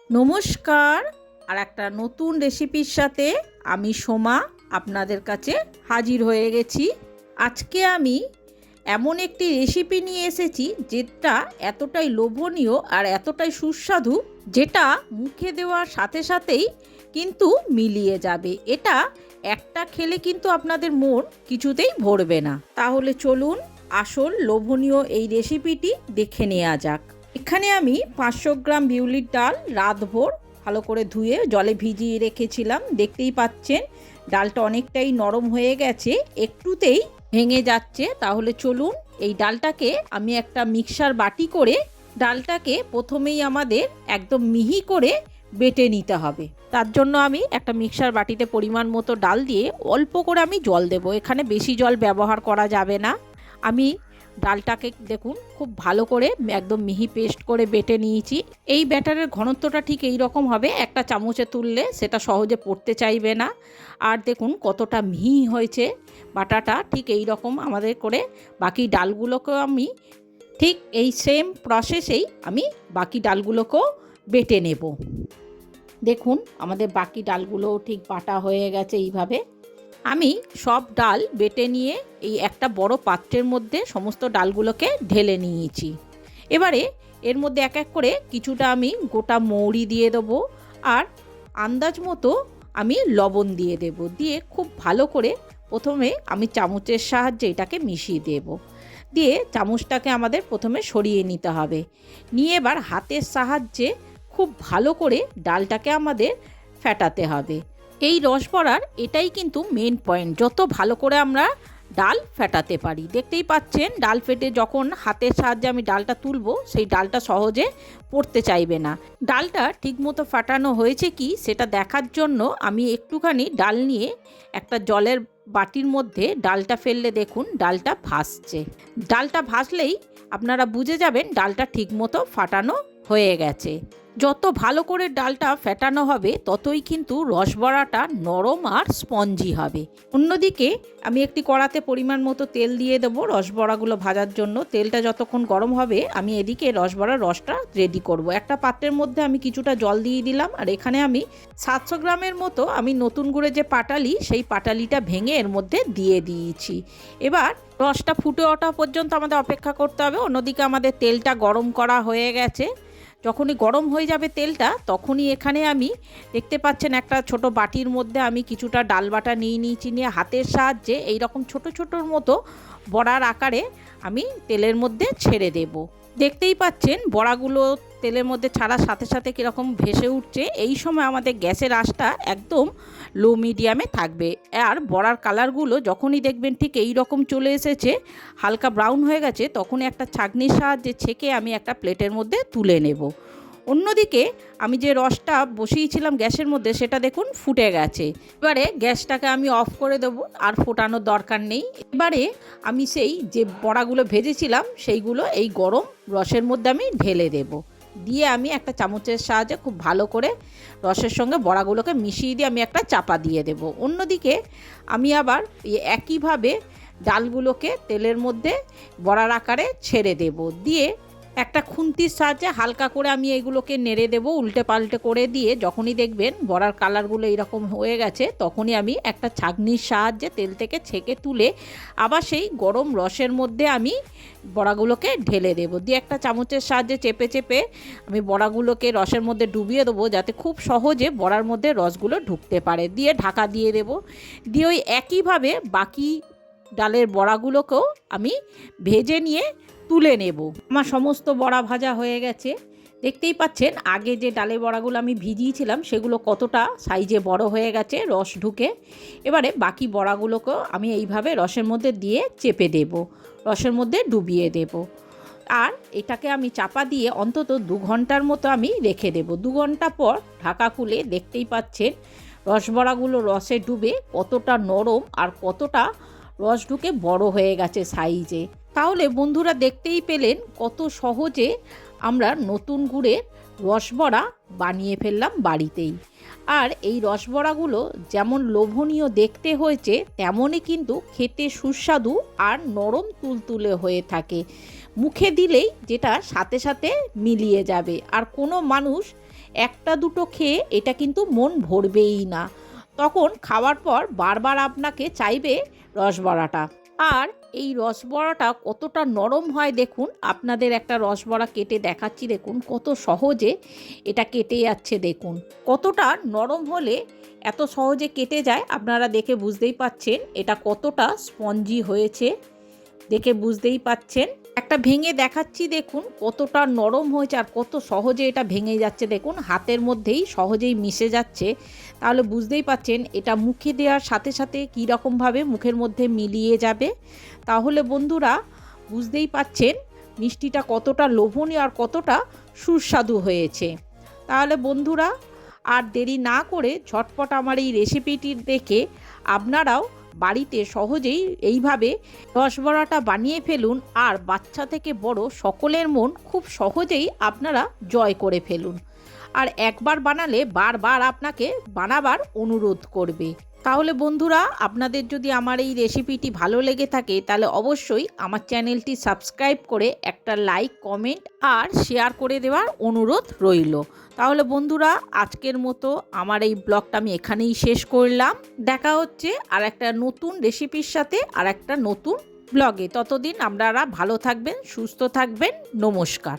নমস্কার। আর একটা নতুন রেসিপির সাথে আমি সোমা আপনাদের কাছে হাজির হয়ে গেছি। আজকে আমি এমন একটি রেসিপি নিয়ে এসেছি যেটা এতটাই লোভনীয় আর এতটাই সুস্বাদু, যেটা মুখে দেওয়ার সাথে সাথেই কিন্তু মিলিয়ে যাবে। এটা একটা খেলে কিন্তু আপনাদের মন কিছুতেই ভরবে না। তাহলে চলুন আসল লোভনীয় এই রেসিপিটি দেখে নেওয়া যাক। এখানে আমি 500 গ্রাম বিউলির ডাল রাতভর ভালো করে ধুয়ে জলে ভিজিয়ে রেখেছিলাম। দেখতেই পাচ্ছেন ডালটা অনেকটাই নরম হয়ে গেছে, একটুতেই ভেঙে যাচ্ছে। তাহলে চলুন এই ডালটাকে আমি একটা মিক্সার বাটি করে ডালটাকে প্রথমেই আমাদের একদম মিহি করে বেটে নিতে হবে। তার জন্য আমি একটা মিক্সার বাটিতে পরিমাণ মতো ডাল দিয়ে অল্প করে আমি জল দেব। এখানে বেশি জল ব্যবহার করা যাবে না। আমি ডালটাকে দেখুন খুব ভালো করে একদম মিহি পেস্ট করে বেটে নিয়েছি। এই ব্যাটারের ঘনত্বটা ঠিক এই রকম হবে, একটা চামচে তুললে সেটা সহজে পড়তে চাইবে না। আর দেখুন কতটা মিহি হয়েছে বাটাটা। ঠিক এই রকম আমাদের করে বাকি ডালগুলোকেও আমি ঠিক এই সেম প্রসেসেই আমি বাকি ডালগুলোকেও বেটে নেব। দেখুন আমাদের বাকি ডালগুলোও ঠিক বাটা হয়ে গেছে। এইভাবে আমি সব ডাল বেটে নিয়ে এই একটা বড় পাত্রের মধ্যে সমস্ত ডালগুলোকে ঢেলে নিয়েছি। এবারে এর মধ্যে এক এক করে কিছুটা আমি গোটা মৌরি দিয়ে দেবো, আর আন্দাজ মতো আমি লবণ দিয়ে দেব। দিয়ে খুব ভালো করে প্রথমে আমি চামচের সাহায্যে এটাকে মিশিয়ে দেব। দিয়ে চামচটাকে আমাদের প্রথমে সরিয়ে নিতে হবে। নিয়ে এবার হাতের সাহায্যে খুব ভালো করে ডালটাকে আমাদের ফেটাতে হবে। এই রসবড়ার এটাই কিন্তু মেন পয়েন্ট, যত ভালো করে আমরা ডাল ফেটাতে পারি। দেখতেই পাচ্ছেন ডাল ফেটে যখন হাতের সাহায্যে আমি ডালটা তুলবো, সেই ডালটা সহজে পড়তে চাইবে না। ডালটা ঠিকমতো ফাটানো হয়েছে কি সেটা দেখার জন্য আমি একটুখানি ডাল নিয়ে একটা জলের বাটির মধ্যে ডালটা ফেললে দেখুন ডালটা ভাসছে। ডালটা ভাসলেই আপনারা বুঝে যাবেন ডালটা ঠিকমতো ফাটানো হয়ে গেছে। যত ভালো করে ডালটা ফেটানো হবে ততই কিন্তু রসবড়াটা নরম আর স্পঞ্জি হবে। অন্যদিকে আমি একটি কড়াতে পরিমাণ মতো তেল দিয়ে দেবো রসবড়াগুলো ভাজার জন্য। তেলটা যতক্ষণ গরম হবে আমি এদিকে রসবড়ার রসটা রেডি করব। একটা পাত্রের মধ্যে আমি কিছুটা জল দিয়ে দিলাম, আর এখানে আমি 700 গ্রামের মতো আমি নতুন গুঁড়ে যে পাটালি, সেই পাটালিটা ভেঙে এর মধ্যে দিয়ে দিয়েছি। এবার রসটা ফুটে ওঠা পর্যন্ত আমাদের অপেক্ষা করতে হবে। অন্যদিকে আমাদের তেলটা গরম করা হয়ে গেছে। যখনই গরম হয়ে যাবে তেলটা, তখনই এখানে আমি দেখতে পাচ্ছেন একটা ছোট বাটির মধ্যে আমি কিছুটা ডাল বাটা নিয়ে নিয়েছি। নিয়ে হাতের সাহায্যে এই রকম ছোট ছোটোর মতো বড়ার আকারে আমি তেলের মধ্যে ছেড়ে দেব। দেখতেই পাচ্ছেন বড়াগুলো তেলের মধ্যে ছাড়ার সাথে সাথে কীরকম ভেসে উঠছে। এই সময় আমাদের গ্যাসের আঁচটা একদম লো মিডিয়ামে থাকবে। আর বড়ার কালারগুলো যখনই দেখবেন ঠিক এই রকম চলে এসেছে, হালকা ব্রাউন হয়ে গেছে, তখনই একটা ছাঁকনির সাহায্যে ছেঁকে আমি একটা প্লেটের মধ্যে তুলে নেব। অন্যদিকে আমি যে রসটা বসিয়েছিলাম গ্যাসের মধ্যে সেটা দেখুন ফুটে গেছে। এবারে গ্যাসটাকে আমি অফ করে দেবো, আর ফোটানোর দরকার নেই। এবারে আমি সেই যে বড়াগুলো ভেজেছিলাম সেইগুলো এই গরম রসের মধ্যে আমি ঢেলে দেব। দিয়ে আমি একটা চামচের সাহায্যে খুব ভালো করে রসের সঙ্গে বড়াগুলোকে মিশিয়ে দিয়ে আমি একটা চাপা দিয়ে দেব। অন্যদিকে আমি আবার একইভাবে ডালগুলোকে তেলের মধ্যে বড়ার আকারে ছেড়ে দেব। দিয়ে একটা খুন্তির সাহায্যে হালকা করে আমি এগুলোকে নেড়ে দেব উল্টে পাল্টে করে। দিয়ে যখনই দেখবেন বড়ার কালারগুলো এইরকম হয়ে গেছে, তখনই আমি একটা ছাঁকনির সাহায্যে তেল থেকে ছেঁকে তুলে আবার সেই গরম রসের মধ্যে আমি বড়াগুলোকে ঢেলে দেব। দিয়ে একটা চামচের সাহায্যে চেপে চেপে আমি বড়াগুলোকে রসের মধ্যে ডুবিয়ে দেবো, যাতে খুব সহজে বড়ার মধ্যে রসগুলো ঢুকতে পারে। দিয়ে ঢাকা দিয়ে দেব। দিয়ে ওই একইভাবে বাকি ডালের বড়াগুলোকেও আমি ভেজে নিয়ে তুলে নেব। আমার সমস্ত বড়া ভাজা হয়ে গেছে। দেখতেই পাচ্ছেন আগে যে ডালের বড়াগুলো আমি ভিজিয়েছিলাম সেগুলো কতটা সাইজে বড় হয়ে গেছে রস ঢুকে। এবারে বাকি বড়াগুলোকেও আমি এইভাবে রসের মধ্যে দিয়ে চেপে দেব, রসের মধ্যে ডুবিয়ে দেব। আর এটাকে আমি চাপা দিয়ে অন্তত 2 ঘন্টার মতো আমি রেখে দেব। 2 ঘন্টা পর ঢাকা খুলে দেখতেই পাচ্ছেন রসবড়াগুলো রসে ডুবে কতটা নরম আর কতটা রস ঢুকে বড় হয়ে গেছে সাইজে। তাহলে বন্ধুরা দেখতেই পেলেন কত সহজে আমরা নতুন গুড়ের রসবড়া বানিয়ে ফেললাম বাড়িতেই। আর এই রসবড়াগুলো যেমন লোভনীয় দেখতে হয়েছে, তেমনই কিন্তু খেতে সুস্বাদু আর নরম তুলতুলে হয়ে থাকে। মুখে দিলেই যেটা সাথে সাথে মিলিয়ে যাবে। আর কোনো মানুষ একটা দুটো খেয়ে এটা কিন্তু মন ভরবেই না, তখন খাওয়ার পর বারবার আপনাকে চাইবে রসবড়াটা। আর এই রসবড়াটা কতটা নরম হয় দেখুন, আপনাদের একটা রসবড়া কেটে দেখাচ্ছি, দেখুন কত সহজে এটা কেটে যাচ্ছে, দেখুন কতটা নরম হলে এত সহজে কেটে যায়। আপনারা দেখে বুঝতেই পাচ্ছেন এটা কতটা স্পঞ্জি হয়েছে, দেখে বুঝতেই পাচ্ছেন। একটা ভেঙে দেখাচ্ছি, দেখুন কতটা নরম হয়েছে আর কত সহজে এটা ভেঙে যাচ্ছে, দেখুন হাতের মধ্যেই সহজেই মিশে যাচ্ছে। তাহলে বুঝতেই পাচ্ছেন এটা মুখে দেওয়ার সাথে সাথে কী রকমভাবে মুখের মধ্যে মিলিয়ে যাবে। তাহলে বন্ধুরা বুঝতেই পাচ্ছেন মিষ্টিটা কতটা লোভনীয় আর কতটা সুস্বাদু হয়েছে। তাহলে বন্ধুরা আর দেরি না করে ঝটপট আমার এই রেসিপিটি দেখে আপনারাও বাড়িতে সহজেই এইভাবে রসবড়াটা বানিয়ে ফেলুন, আর বাচ্চা থেকে বড় সকলের মন খুব সহজেই আপনারা জয় করে ফেলুন। আর একবার বানালে বারবার আপনাকে বানাবার অনুরোধ করবে। তাহলে বন্ধুরা আপনাদের যদি আমার এই রেসিপিটি ভালো লেগে থাকে তাহলে অবশ্যই আমার চ্যানেলটি সাবস্ক্রাইব করে একটা লাইক, কমেন্ট আর শেয়ার করে দেওয়ার অনুরোধ রইল। তাহলে বন্ধুরা আজকের মতো আমার এই ব্লগটা আমি এখানেই শেষ করলাম। দেখা হচ্ছে আর একটা নতুন রেসিপির সাথে আর একটা নতুন ব্লগে। ততদিন আপনারা ভালো থাকবেন, সুস্থ থাকবেন। নমস্কার।